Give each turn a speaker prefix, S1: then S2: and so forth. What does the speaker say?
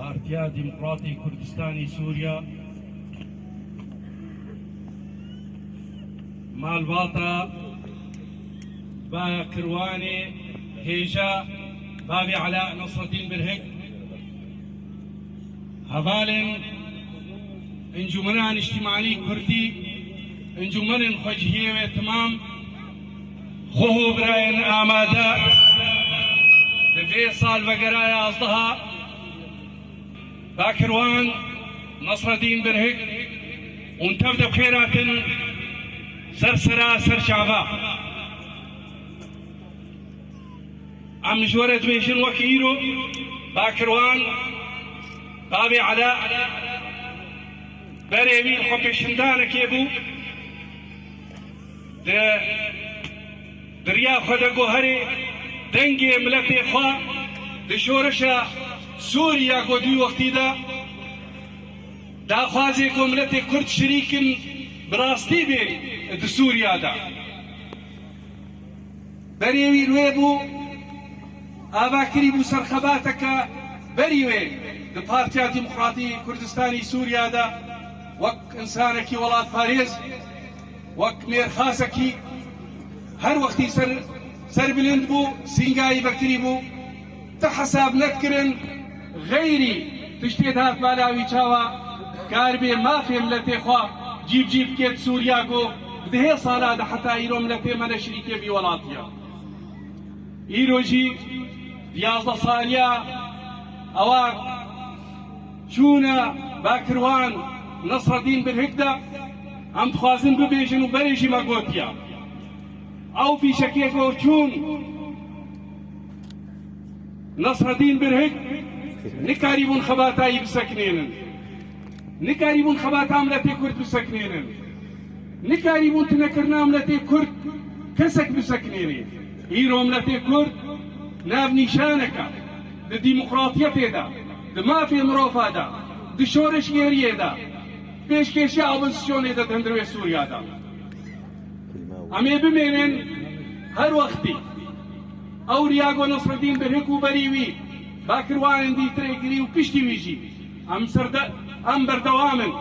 S1: پارتیا دیموکراتی کوردستانی سووریا مالباتا با کروانی هێژە بابی علاء نصرالدین برهک هەڤالن انجمنان اجتماعی کوردی انجمن خۆجهێوێ تمام خۆ برایەن ئامادە دەبێ ساڵ بەگەرای ئازدەها باکروان نصرالدین برهک ونتەف دەبخێراتن سەرسەرا سەرچاڤە ئەم ژۆرە دوێژن وەک ئیرۆ باکروان بابی علاء بەرێوی خۆپێشندانێکێ بوو دریا خۆدەگۆ هەرێ دەنگێ ملەتێ خوا دشۆرەشە سووریا گۆ دوی وەختیدا داخوازێک و ملەتێ کورد شریکن بڕاستی بێ د سووریادا بەرێوی نوێ بوو ئاباکری بوو سەرخەباتەکە بەریوێ د پارتیا دیموکراتی کوردستانی سووریادا وەک ئینسانێکی وڵات پارێز وەک مێرخاسێکی هەر وەختی سەر بلند بوو سینگایی بەکری بوو تە حەساب نەتکردن غەیری تشتێت هات بالاوی چاوە کار بێ مافێ ملەتێ خوا جیب جیب بکێت سووریا گۆ بدهێ ساڵادە حتا ئیرۆ ملەتێ مەلە شریکێ وڵاتیە ئیرۆژی یازدە ساڵیا ئەوە چوونە باکروان نصرالدین برهکدا ئەم دخوازن ببێژن و بەرێژی مەگۆتیە ئەو فیشەکێکەوە چوون نصرالدین برهک نکاری بوون خەباتایی بسەکنێنن نکاری بوون خەباتا ملەتێ کورد بسەکنێنن نکاری بوون تنەکردنا ملەتێ کورد کەسێک بسەکنێنێ ئیرۆ ملەتێ کورد ناونیشانەکە د دیموکراتیەتێدا د مافێ مرۆڤادا د شۆرشگێریێدا پێشکێشی ئاوپۆزیسیۆنێ دەدەندروێ سووریادا ئەمێ بمێنن هەر وەختی ئەو ریاگۆ نەسرەدین برهک و بەریوی باکروانن دیترێگری و پشتی ویژی ئەم بەردەوامن